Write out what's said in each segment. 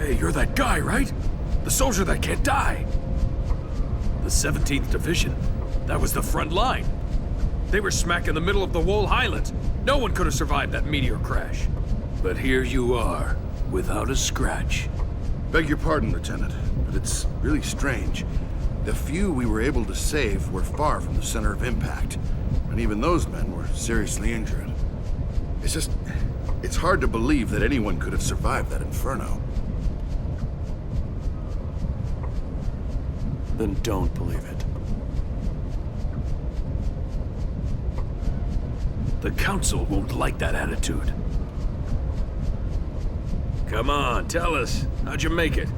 Hey, you're that guy, right? The soldier that can't die. The 17th Division. That was the front line. They were smack in the middle of the Wool Highlands. No one could have survived that meteor crash. But here you are, without a scratch. Beg your pardon, Lieutenant, but it's really strange. The few we were able to save were far from the center of impact, and even those men were seriously injured. It's hard to believe that anyone could have survived that inferno. Then don't believe it. The Council won't like that attitude. Come on, tell us. How'd you make it?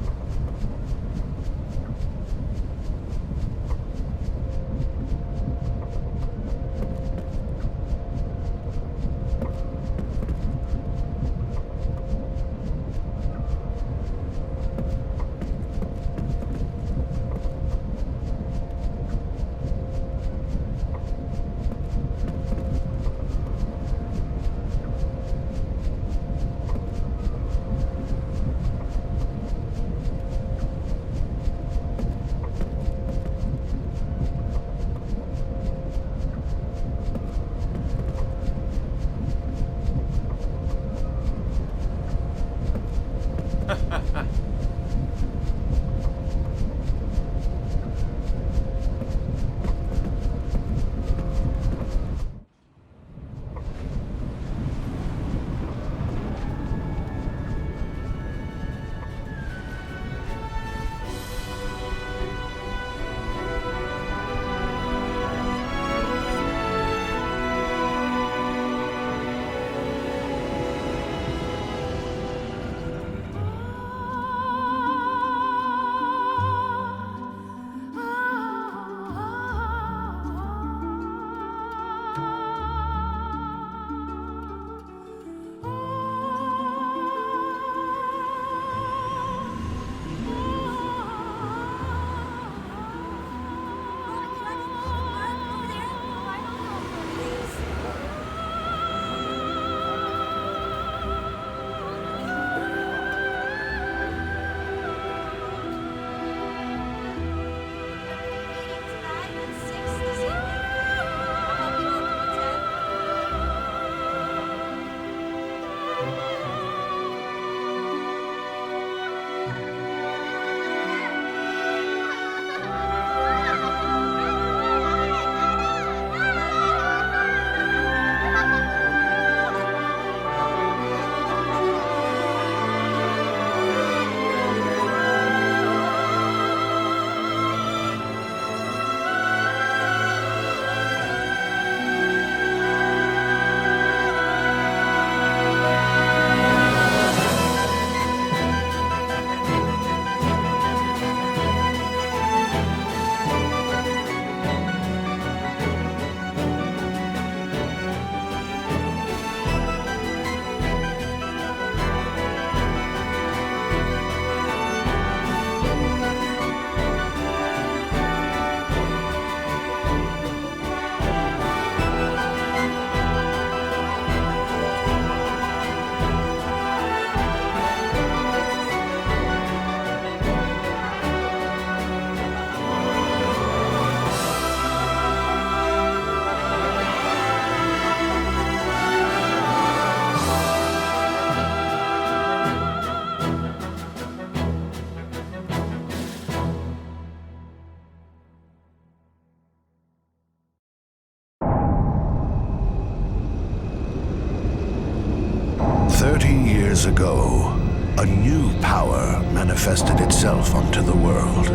Years ago, a new power manifested itself onto the world.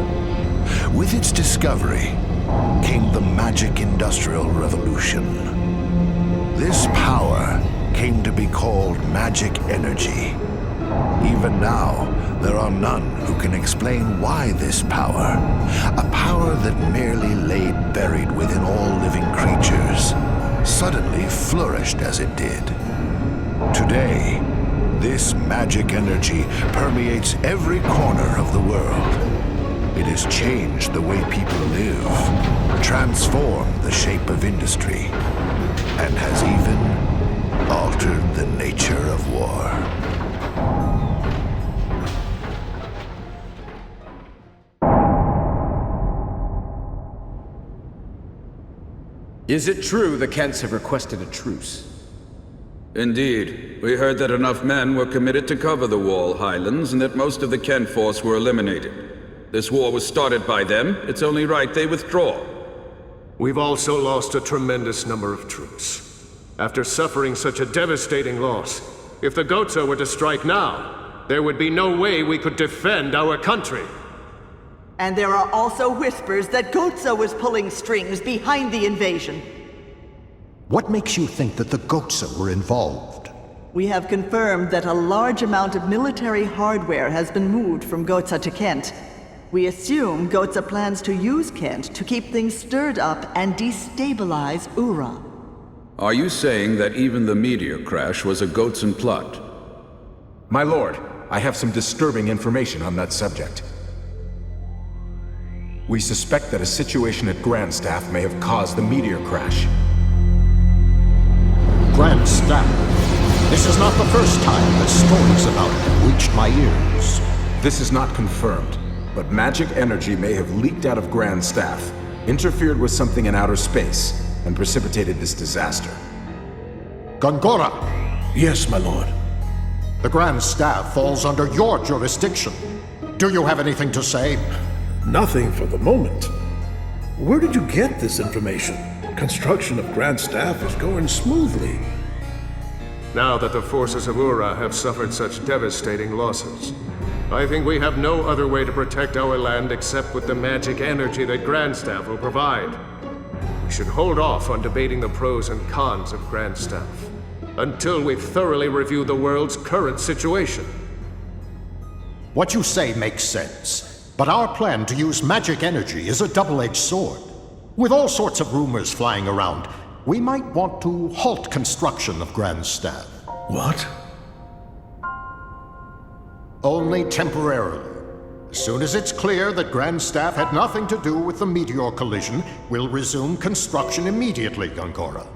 With its discovery came the magic industrial revolution. This power came to be called magic energy. Even now, there are none who can explain why this power, a power that merely lay buried within all living creatures, suddenly flourished as it did. Today, this magic energy permeates every corner of the world. It has changed the way people live, transformed the shape of industry, and has even altered the nature of war. Is it true the Khents have requested a truce? Indeed. We heard that enough men were committed to cover the Wall Highlands and that most of the Khent force were eliminated. This war was started by them. It's only right they withdraw. We've also lost a tremendous number of troops. After suffering such a devastating loss, if the Goza were to strike now, there would be no way we could defend our country. And there are also whispers that Goza was pulling strings behind the invasion. What makes you think that the Goza were involved? We have confirmed that a large amount of military hardware has been moved from Goza to Khent. We assume Goza plans to use Khent to keep things stirred up and destabilize Uhra. Are you saying that even the meteor crash was a Gozan plot? My lord, I have some disturbing information on that subject. We suspect that a situation at Grandstaff may have caused the meteor crash. Grandstaff. This is not the first time that stories about it have reached my ears. This is not confirmed, but magic energy may have leaked out of Grandstaff, interfered with something in outer space, and precipitated this disaster. Gongora, Yes, my lord. the Grand Staff falls under your jurisdiction. Do you have anything to say? Nothing for the moment. Where did you get this information? Construction of Grand Staff is going smoothly. Now that the forces of Uhra have suffered such devastating losses, I think we have no other way to protect our land except with the magic energy that Grandstaff will provide. We should hold off on debating the pros and cons of Grandstaff until we've thoroughly reviewed the world's current situation. What you say makes sense, but our plan to use magic energy is a double-edged sword. With all sorts of rumors flying around, we might want to halt construction of Grand Staff. What? Only temporarily. As soon as it's clear that Grand Staff had nothing to do with the meteor collision, we'll resume construction immediately, Gongora.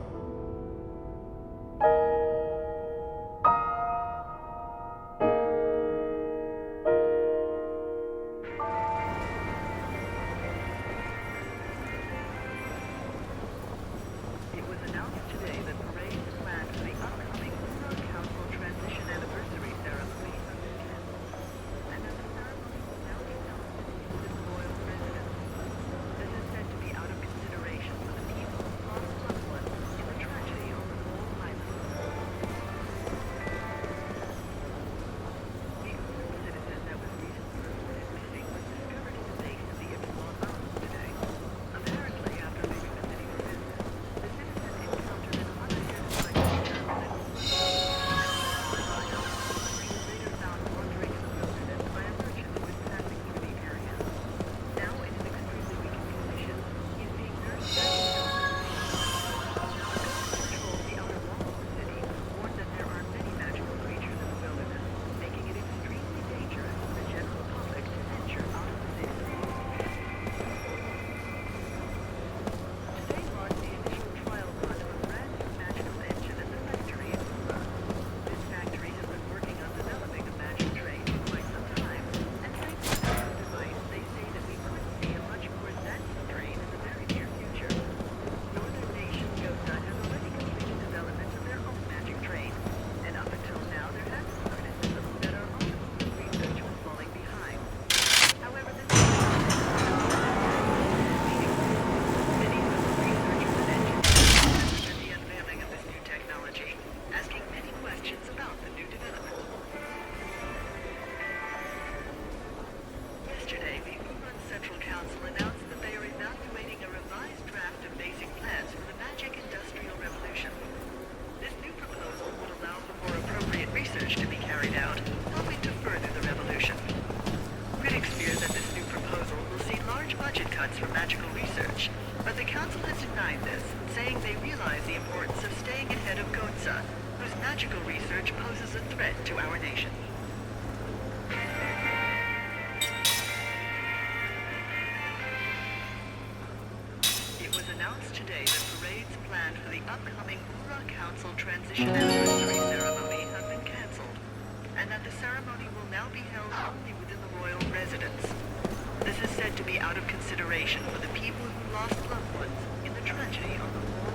It was announced today that parades planned for the upcoming Uhra Council Transition Anniversary ceremony have been canceled, and that the ceremony will now be held within the royal residence. This is said to be out of consideration for the people who lost loved ones in the tragedy on the Wall Highlands. The only citizen that was recently reported missing was discovered in the base of the Immortal Mountains today. Apparently, after leaving the city for business, the citizen encountered an unidentified creature that later found wandering in the wilderness by a merchant who was passing through the area. Now in an extremely weakened condition, he is being nursed back to health. Patrol the outer walls of the city warn that there are many magical creatures in the wilderness, making it extremely dangerous for the general public to venture out of the city. Today marked the initial trial run of a brand new magical engine at the factory in Numara. This factory has been working on developing a magic train for quite some time, and thanks to this new device, they say that we could see a much more advanced train in the very near future. Northern nation Goza has already completed development of their own magic train, and up until now there has been criticism that our automotive research was falling behind. However, this is many of the researchers and engineers at the unveiling of this new technology, asking many questions about the new development. Yesterday, the Uhra Central Council announced that they are evaluating a revised draft of basic plans for the magic industrial revolution. This new proposal would allow for more appropriate research to be carried out, helping to further the revolution. Critics fear that this new proposal will see large budget cuts for magical research, but the Council has denied this, saying they realize the importance of staying ahead of Goza, whose magical research poses a threat to our nation. It was announced today that parades planned for the upcoming Uhra Council Transition Anniversary ceremony have been cancelled, and that the ceremony will now be held only within the royal residence. This is said to be out of consideration for the people who lost loved ones in the tragedy on the Wall